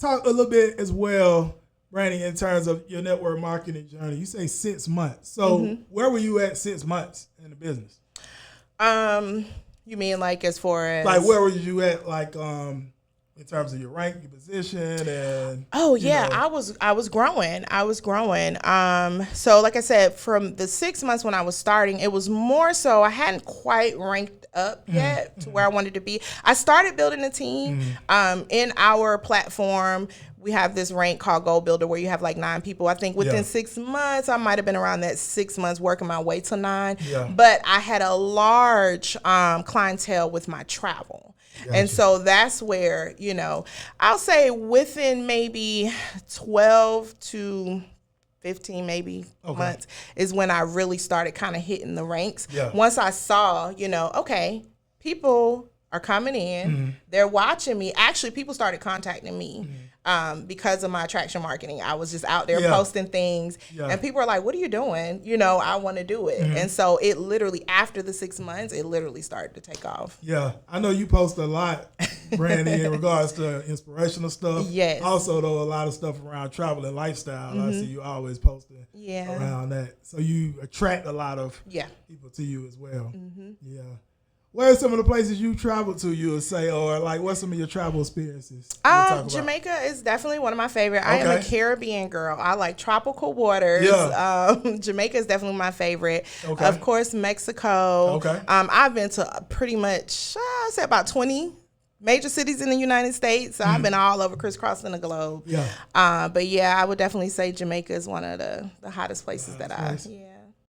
talk a little bit as well, Brandy, in terms of your network marketing journey. You say 6 months. So where were you at 6 months in the business? You mean like as far as like where were you at in terms of your rank, your position, and I was growing. So like I said, from the 6 months when I was starting, it was more so I hadn't quite ranked up yet to where I wanted to be. I started building a team in our platform. We have this rank called Goal Builder where you have like 9 people. I think within 6 months, I might have been around that 6 months working my way to 9. Yeah. But I had a large clientele with my travel. Gotcha. And so that's where, I'll say within maybe 12 to 15 maybe months is when I really started kind of hitting the ranks. Yeah. Once I saw, okay, people are coming in, they're watching me. Actually, people started contacting me because of my attraction marketing. I was just out there posting things, and people are like, what are you doing? I want to do it. And so it literally, after the 6 months, it literally started to take off. Yeah, I know you post a lot, Brandy, in regards to inspirational stuff. Yes. Also, though, a lot of stuff around travel and lifestyle. I see you always posting around that. So you attract a lot of people to you as well. Yeah. Where are some of the places you traveled to, you would say, or like what's some of your travel experiences? Jamaica is definitely one of my favorite. I am a Caribbean girl. I like tropical waters. Yeah. Jamaica is definitely my favorite. Okay. Of course, Mexico. Okay. I've been to pretty much, I'd say about 20 major cities in the United States. So I've been all over, crisscrossing the globe. Yeah. But yeah, I would definitely say Jamaica is one of the hottest places that I. Yeah.